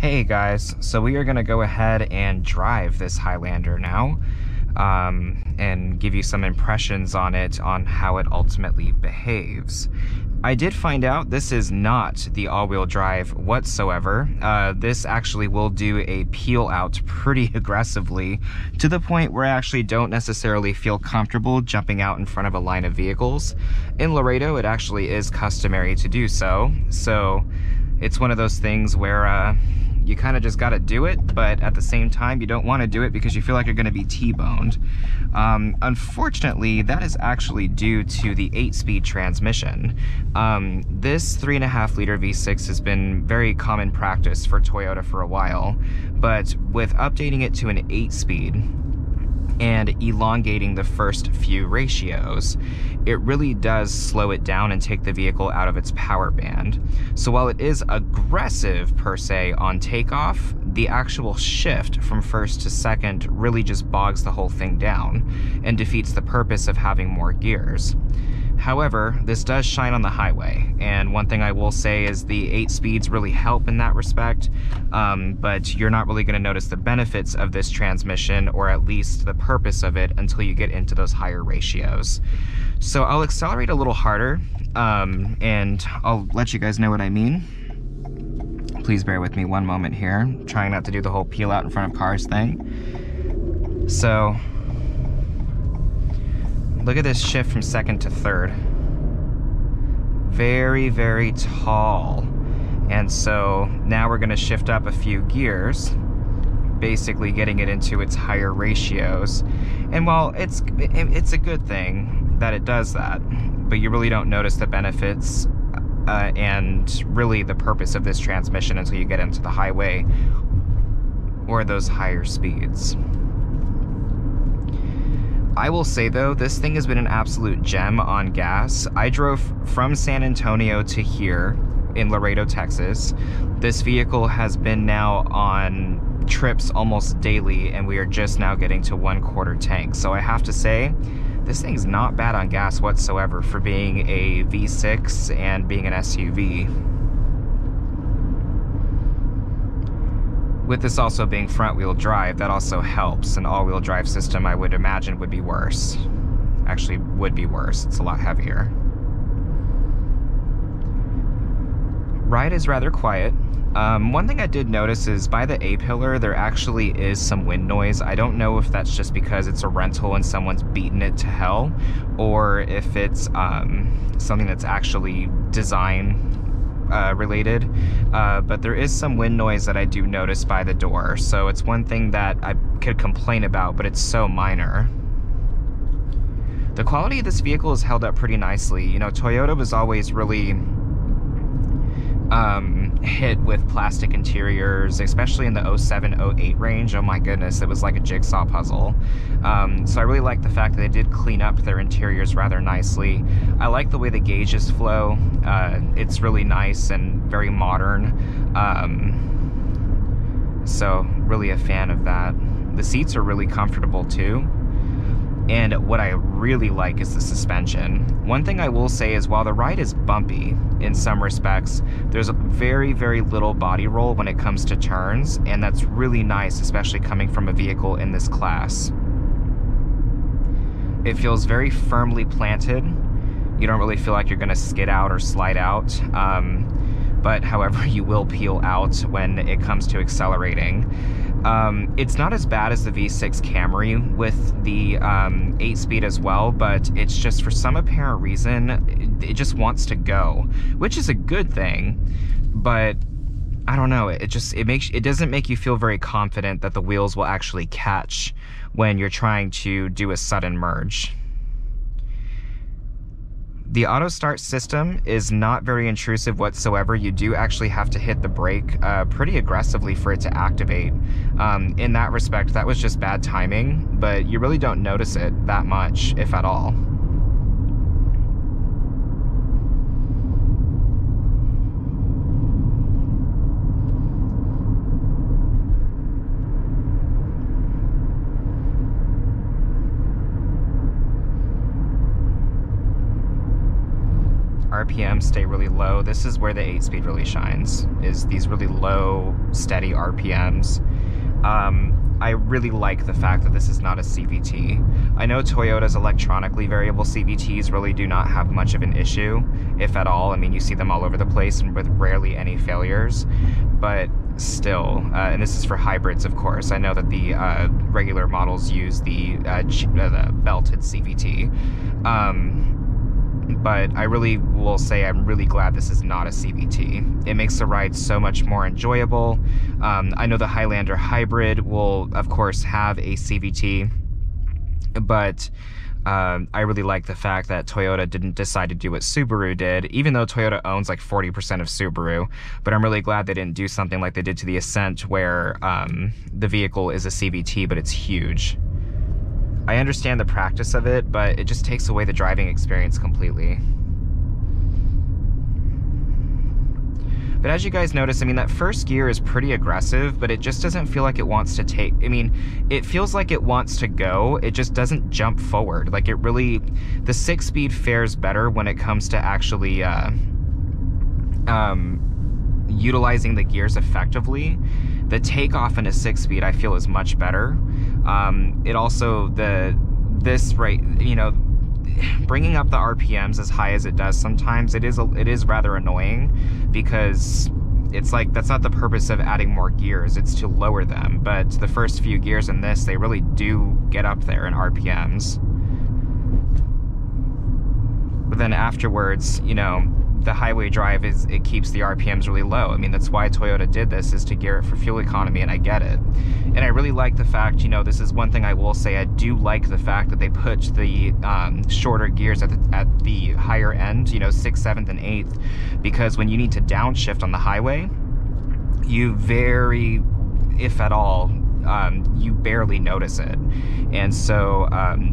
Hey guys, so we are going to go ahead and drive this Highlander now and give you some impressions on it, on how it ultimately behaves. I did find out this is not the all-wheel drive whatsoever. This actually will do a peel out pretty aggressively, to the point where I actually don't necessarily feel comfortable jumping out in front of a line of vehicles. In Laredo, it actually is customary to do so, so it's one of those things where you kind of just got to do it, but at the same time, you don't want to do it because you feel like you're going to be T-boned. Unfortunately, that is actually due to the 8-speed transmission. This 3.5-liter V6 has been very common practice for Toyota for a while, but with updating it to an 8-speed, and elongating the first few ratios, it really does slow it down and take the vehicle out of its power band. So while it is aggressive per se on takeoff, the actual shift from first to second really just bogs the whole thing down and defeats the purpose of having more gears. However, this does shine on the highway, and one thing I will say is the 8 speeds really help in that respect, but you're not really going to notice the benefits of this transmission, or at least the purpose of it, until you get into those higher ratios. So I'll accelerate a little harder, and I'll let you guys know what I mean. Please bear with me one moment here. I'm trying not to do the whole peel out in front of cars thing. So look at this shift from second to third. Very, very tall. And so now we're gonna shift up a few gears, basically getting it into its higher ratios. And while it's a good thing that it does that, but you really don't notice the benefits and really the purpose of this transmission until you get into the highway or those higher speeds. I will say though, this thing has been an absolute gem on gas. I drove from San Antonio to here in Laredo, Texas. This vehicle has been now on trips almost daily, and we are just now getting to 1/4 tank. So I have to say, this thing's not bad on gas whatsoever for being a V6 and being an SUV. With this also being front-wheel drive, that also helps. An all-wheel drive system, I would imagine, would be worse. Actually, would be worse. It's a lot heavier. Ride is rather quiet. One thing I did notice is by the A-pillar, there actually is some wind noise. I don't know if that's just because it's a rental and someone's beaten it to hell, or if it's something that's actually design related, but there is some wind noise that I do notice by the door, so it's one thing that I could complain about, but it's so minor. The quality of this vehicle is held up pretty nicely. You know, Toyota was always really hit with plastic interiors, especially in the 07-08 range. Oh my goodness, it was like a jigsaw puzzle. So I really like the fact that they did clean up their interiors rather nicely. I like the way the gauges flow. It's really nice and very modern. So really a fan of that. The seats are really comfortable too. And what I really like is the suspension. One thing I will say is while the ride is bumpy in some respects, there's a very, very little body roll when it comes to turns, and that's really nice, especially coming from a vehicle in this class. It feels very firmly planted. You don't really feel like you're gonna skid out or slide out, but however, you will peel out when it comes to accelerating. It's not as bad as the V6 Camry with the 8-speed as well, but it's just for some apparent reason, it just wants to go, which is a good thing, but I don't know, it doesn't make you feel very confident that the wheels will actually catch when you're trying to do a sudden merge. The auto start system is not very intrusive whatsoever. You do actually have to hit the brake pretty aggressively for it to activate. In that respect, that was just bad timing, but you really don't notice it that much, if at all. RPMs stay really low. This is where the 8-speed really shines, is these really low, steady RPMs. I really like the fact that this is not a CVT. I know Toyota's electronically variable CVTs really do not have much of an issue, if at all. I mean, you see them all over the place and with rarely any failures, but still, and this is for hybrids, of course. I know that the regular models use the belted CVT. But I really will say I'm really glad this is not a CVT. It makes the ride so much more enjoyable. I know the Highlander hybrid will, of course, have a CVT, but I really like the fact that Toyota didn't decide to do what Subaru did, even though Toyota owns like 40% of Subaru. But I'm really glad they didn't do something like they did to the Ascent, where the vehicle is a CVT, but it's huge. I understand the practice of it, but it just takes away the driving experience completely. But as you guys notice, I mean, that first gear is pretty aggressive, but it just doesn't feel like it wants to take, I mean, it feels like it wants to go, it just doesn't jump forward. Like, it really, the 6-speed fares better when it comes to actually utilizing the gears effectively. The takeoff in a 6-speed, I feel, is much better. It also, bringing up the RPMs as high as it does sometimes, it is rather annoying, because it's like, that's not the purpose of adding more gears, it's to lower them. But the first few gears in this, they really do get up there in RPMs. But then afterwards, you know, the highway drive it keeps the RPMs really low. I mean, that's why Toyota did this, is to gear it for fuel economy, and I get it. And I really like the fact, you know, this is one thing I will say, I do like the fact that they put the shorter gears at the higher end, you know, 6th, 7th, and 8th, because when you need to downshift on the highway, you very, if at all, you barely notice it. And so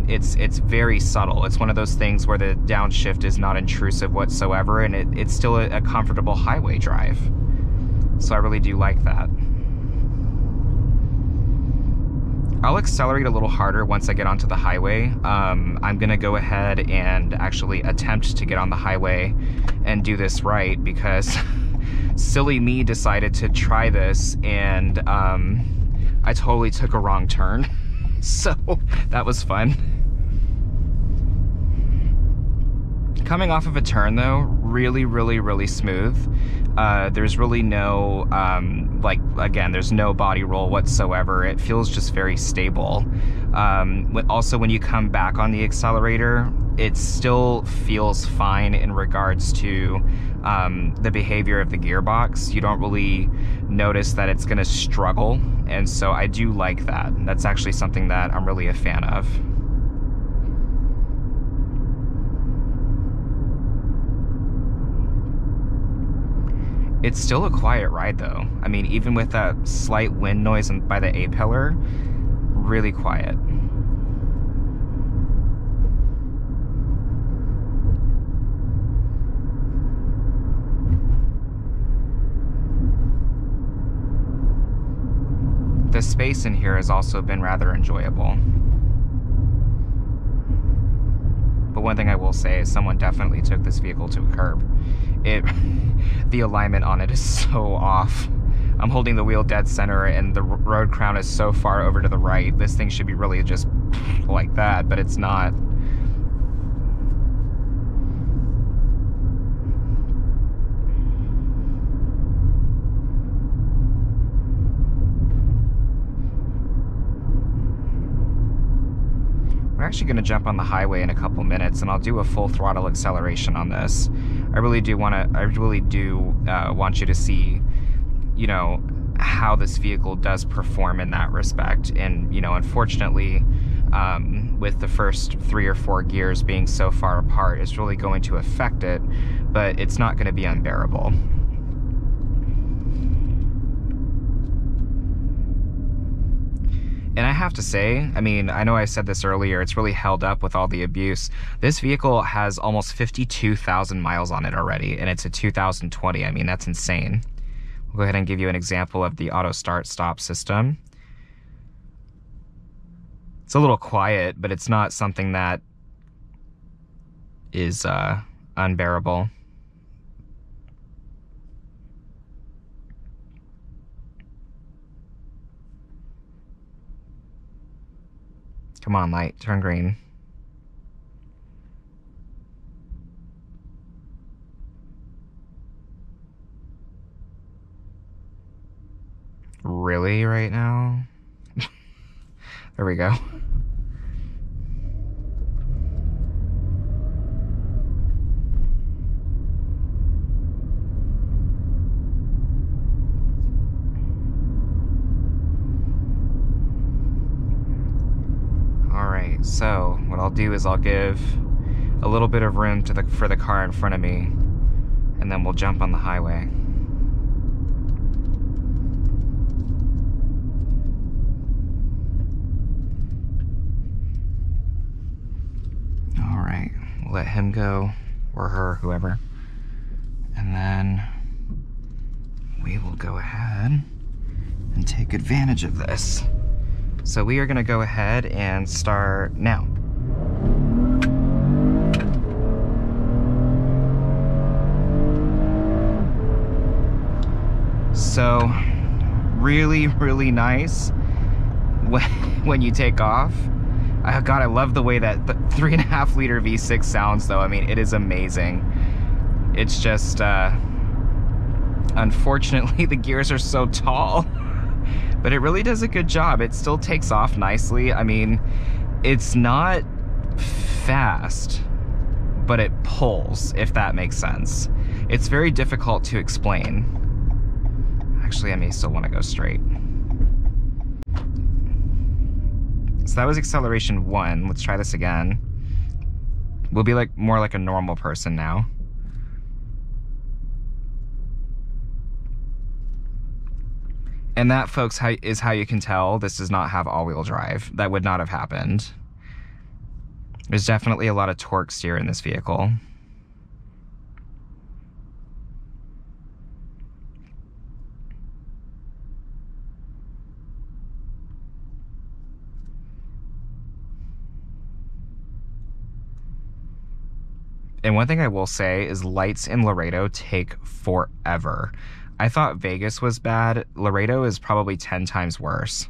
it's very subtle. It's one of those things where the downshift is not intrusive whatsoever, and it's still a comfortable highway drive. So I really do like that. I'll accelerate a little harder once I get onto the highway. I'm gonna go ahead and actually attempt to get on the highway and do this right, because silly me decided to try this, and I totally took a wrong turn. So that was fun. Coming off of a turn though, really, really, really smooth. There's really no, again, there's no body roll whatsoever. It feels just very stable. Also, when you come back on the accelerator, it still feels fine in regards to the behavior of the gearbox. You don't really notice that it's gonna struggle, and so I do like that. That's actually something that I'm really a fan of. It's still a quiet ride though. I mean, even with that slight wind noise by the A-pillar, really quiet. The space in here has also been rather enjoyable. But one thing I will say is someone definitely took this vehicle to a curb. The alignment on it is so off. I'm holding the wheel dead center and the road crown is so far over to the right. This thing should be really just like that, but it's not. We're actually going to jump on the highway in a couple minutes, and I'll do a full throttle acceleration on this. I really do want you to see, you know, how this vehicle does perform in that respect. And, you know, unfortunately, with the first 3 or 4 gears being so far apart, it's really going to affect it, but it's not going to be unbearable. And I have to say, I mean, I know I said this earlier, it's really held up with all the abuse. This vehicle has almost 52,000 miles on it already, and it's a 2020. I mean, that's insane. We'll go ahead and give you an example of the auto start-stop system. It's a little quiet, but it's not something that is unbearable. Come on, light, turn green. Really, right now? There we go. Alright, so what I'll do is I'll give a little bit of room for the car in front of me, and then we'll jump on the highway. Alright, we'll let him go, or her, whoever. And then we will go ahead and take advantage of this. So we are gonna go ahead and start now. So really, really nice when you take off. God, I love the way that the 3.5 liter V6 sounds though. I mean, it is amazing. It's just, unfortunately the gears are so tall, but it really does a good job. It still takes off nicely. I mean, it's not fast, but it pulls, if that makes sense. It's very difficult to explain. Actually, I may still want to go straight. So that was acceleration 1. Let's try this again. We'll be like more like a normal person now. And that, folks, is how you can tell this does not have all-wheel drive. That would not have happened. There's definitely a lot of torque steer in this vehicle. And one thing I will say is lights in Laredo take forever. I thought Vegas was bad. Laredo is probably 10 times worse.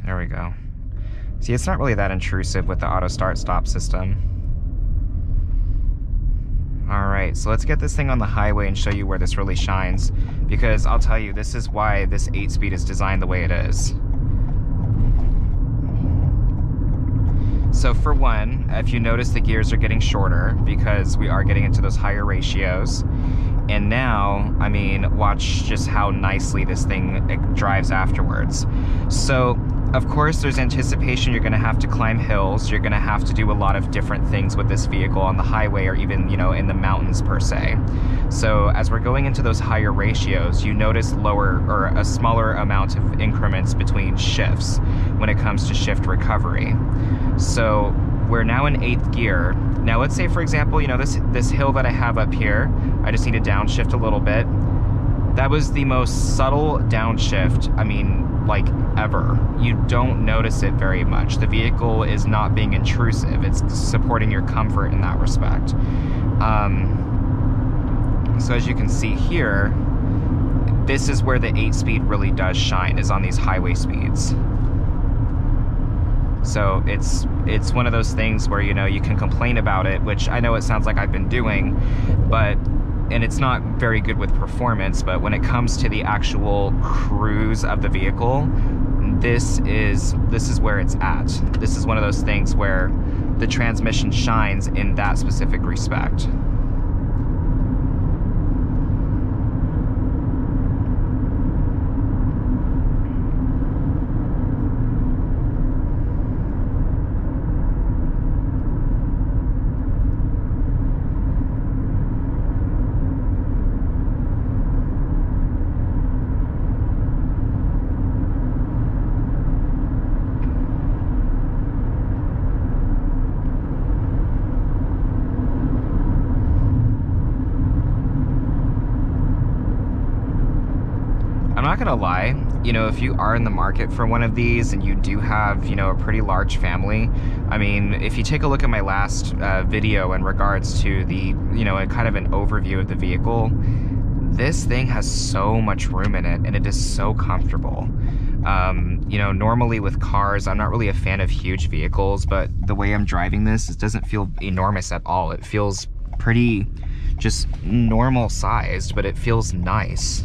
There we go. See, it's not really that intrusive with the auto start stop system. Alright, so let's get this thing on the highway and show you where this really shines, because I'll tell you, this is why this 8-speed is designed the way it is. So for one, if you notice, the gears are getting shorter because we are getting into those higher ratios. And now, I mean, watch just how nicely this thing drives afterwards. So, of course, there's anticipation. You're gonna have to climb hills. You're gonna have to do a lot of different things with this vehicle on the highway, or even, you know, in the mountains per se. So as we're going into those higher ratios, you notice lower or a smaller amount of increments between shifts when it comes to shift recovery. So we're now in 8th gear. Now let's say, for example, you know, this hill that I have up here, I just need to downshift a little bit. That was the most subtle downshift, I mean, like, ever. You don't notice it very much. The vehicle is not being intrusive. It's supporting your comfort in that respect. So as you can see here, this is where the 8-speed really does shine, is on these highway speeds. So it's one of those things where, you know, you can complain about it, which I know it sounds like I've been doing, and it's not very good with performance, but when it comes to the actual cruise of the vehicle, this is where it's at. This is one of those things where the transmission shines in that specific respect. I'm not gonna lie, you know, if you are in the market for one of these and you do have, you know, a pretty large family, I mean, if you take a look at my last video in regards to the, you know, a kind of an overview of the vehicle, this thing has so much room in it and it is so comfortable. You know, normally with cars, I'm not really a fan of huge vehicles, but the way I'm driving this, it doesn't feel enormous at all. It feels pretty just normal sized, but it feels nice.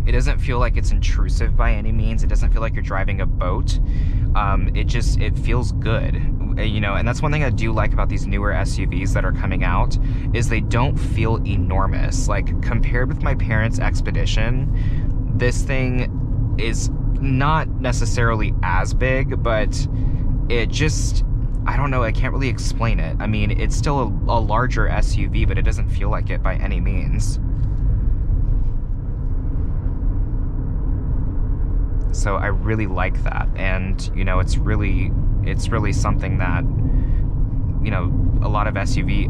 It doesn't feel like it's intrusive by any means. It doesn't feel like you're driving a boat. It feels good, you know, and that's one thing I do like about these newer SUVs that are coming out, is they don't feel enormous. Like, compared with my parents' Expedition, this thing is not necessarily as big, but it just, I don't know, I can't really explain it. I mean, it's still a larger SUV, but it doesn't feel like it by any means. So I really like that, and you know, it's really something that, you know, a lot of SUV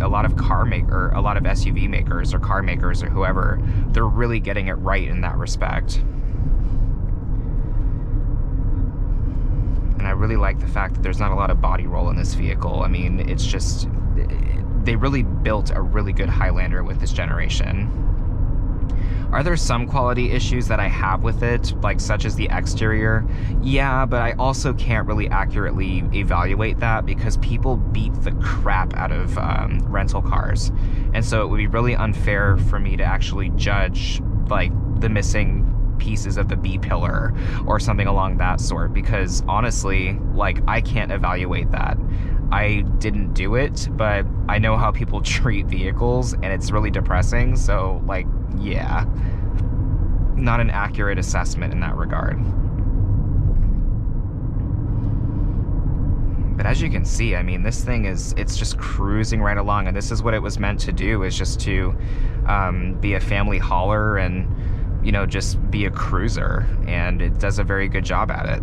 makers or car makers or whoever, they're really getting it right in that respect. And I really like the fact that there's not a lot of body roll in this vehicle. I mean, it's just, they really built a really good Highlander with this generation. Are there some quality issues that I have with it, like such as the exterior? Yeah, but I also can't really accurately evaluate that because people beat the crap out of rental cars. And so it would be really unfair for me to actually judge like the missing pieces of the B-pillar or something along that sort, because honestly, like, I can't evaluate that. I didn't do it, but I know how people treat vehicles and it's really depressing, so like, yeah, not an accurate assessment in that regard. But as you can see, I mean, this thing it's just cruising right along, and this is what it was meant to do, is just to be a family hauler and, you know, just be a cruiser, and it does a very good job at it.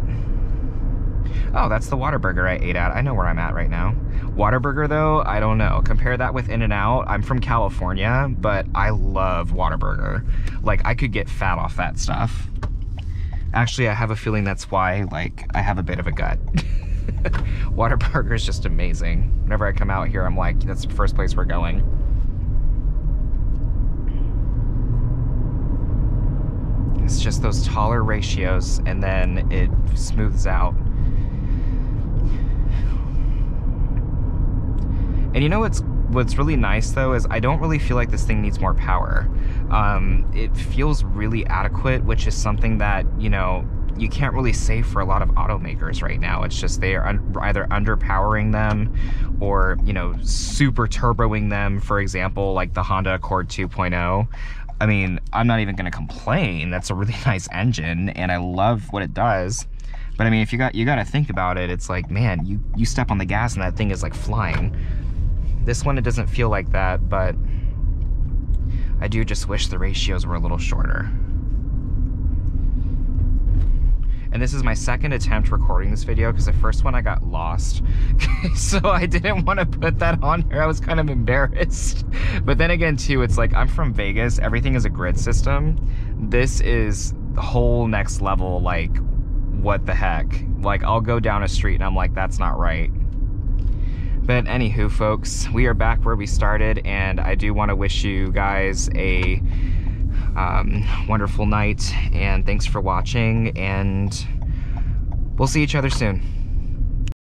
Oh, that's the Whataburger I ate at. I know where I'm at right now. Whataburger, though, I don't know. Compare that with In-N-Out. I'm from California, but I love Whataburger. Like, I could get fat off that stuff. Actually, I have a feeling that's why, like, I have a bit of a gut. Whataburger is just amazing. Whenever I come out here, I'm like, that's the first place we're going. It's just those taller ratios, and then it smooths out. And you know what's really nice though is I don't really feel like this thing needs more power. It feels really adequate, which is something that, you know, you can't really say for a lot of automakers right now. It's just they are either underpowering them or, you know, super turboing them, for example, like the Honda Accord 2.0. I mean, I'm not even gonna complain. That's a really nice engine and I love what it does. But I mean, if you got to think about it, it's like, man, you step on the gas and that thing is like flying. This one, it doesn't feel like that, but I do just wish the ratios were a little shorter. And this is my second attempt recording this video because the first one I got lost. So I didn't want to put that on here. I was kind of embarrassed. But then again too, it's like, I'm from Vegas. Everything is a grid system. This is the whole next level. Like, what the heck? Like, I'll go down a street and I'm like, that's not right. But anywho, folks, we are back where we started, and I do want to wish you guys a wonderful night, and thanks for watching, and we'll see each other soon.